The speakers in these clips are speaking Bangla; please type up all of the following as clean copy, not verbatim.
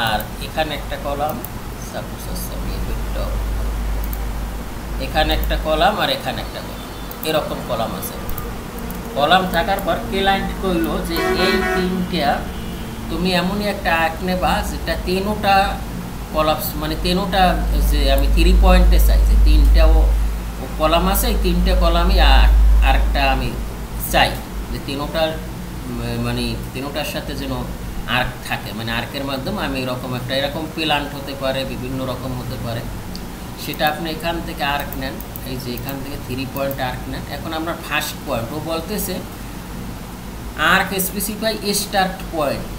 আর এখানে একটা কলাম, সাপোজ আমি এখানে একটা কলাম আর এখানে একটা কলাম, এরকম কলাম আছে। কলাম থাকার পর ক্লায়েন্ট কইল যে এই তিনটা তুমি এমনই একটা আর্ক নেবা যেটা তিনোটা কলাপস, মানে তিনোটা যে আমি 3 পয়েন্টে চাই, যে তিনটাও কলাম আছে, এই তিনটে কলামই আর্কটা আমি চাই যে তিনোটার মানে তিনোটার সাথে যেন আর্ক থাকে, মানে আর্কের মাধ্যমে আমি এরকম একটা, এরকম প্লান্ট হতে পারে, বিভিন্ন রকম হতে পারে, সেটা আপনি এখান থেকে আর্ক নেন। এই যে এখান থেকে 3 পয়েন্ট আর্ক নেন। এখন আমরা ফার্স্ট পয়েন্ট, ও বলতেছে arc specify start point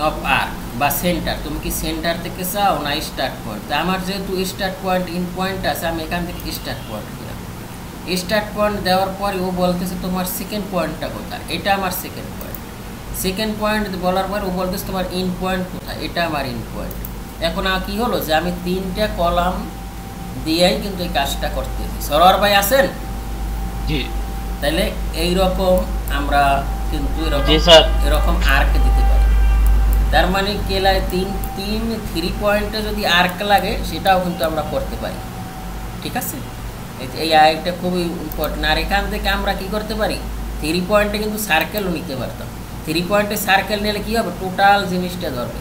of arc বা সেন্টার, তুমি কি সেন্টার থেকে চাও না স্টার্ট পয়েন্ট? তা আমার যেহেতু স্টার্ট পয়েন্ট ইন পয়েন্ট আছে, আমি এখান থেকে স্টার্ট পয়েন্ট দিলাম। স্টার্ট পয়েন্ট দেওয়ার পরে ও বলতেছে তোমার সেকেন্ড পয়েন্টটা কোথায়? এটা আমার সেকেন্ড পয়েন্ট। সেকেন্ড পয়েন্ট বলার পর ও বলতেছে তোমার ইন পয়েন্ট কোথায়? এটা আমার ইন পয়েন্ট। এখন কি হলো যে আমি 3টা কলাম দিয়েই কিন্তু এই কাজটা করতেছি। সরোয়ার ভাই আছেন? জি। তাহলে এইরকম আমরা কিন্তু এরকম আর্ক দিতে পারি। তার মানে কেলায় 3 পয়েন্টে যদি আর্ক লাগে সেটাও কিন্তু আমরা করতে পারি। ঠিক আছে, এই আর্কটা খুবই ইম্পর্টেন্ট। আর এখান থেকে আমরা কি করতে পারি, 3 পয়েন্টে কিন্তু সার্কেলও নিতে পারতাম। 3 পয়েন্টে সার্কেল নিলে কি হবে, টোটাল জিনিসটা ধরবে।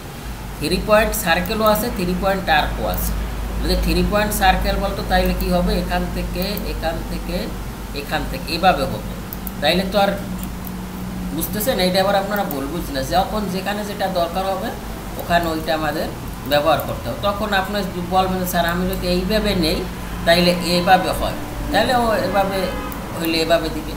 3 পয়েন্ট সার্কেলও আছে, 3 পয়েন্ট আর্কও আছে। যদি 3 পয়েন্ট সার্কেল বলতো তাইলে কি হবে, এখান থেকে এখান থেকে এখান থেকে এভাবে হতো। তাইলে তো আর বুঝতেছেন, এইটা আবার আপনারা ভুল বুঝছেন না, যখন যেখানে যেটা দরকার হবে ওখানে ওইটা আমাদের ব্যবহার করতে হবে। তখন আপনার বলবেন স্যার আমি যদি এইভাবে নেই তাইলে এইভাবে হয়, তাহলে ও এভাবে হইলে এভাবে দিবে।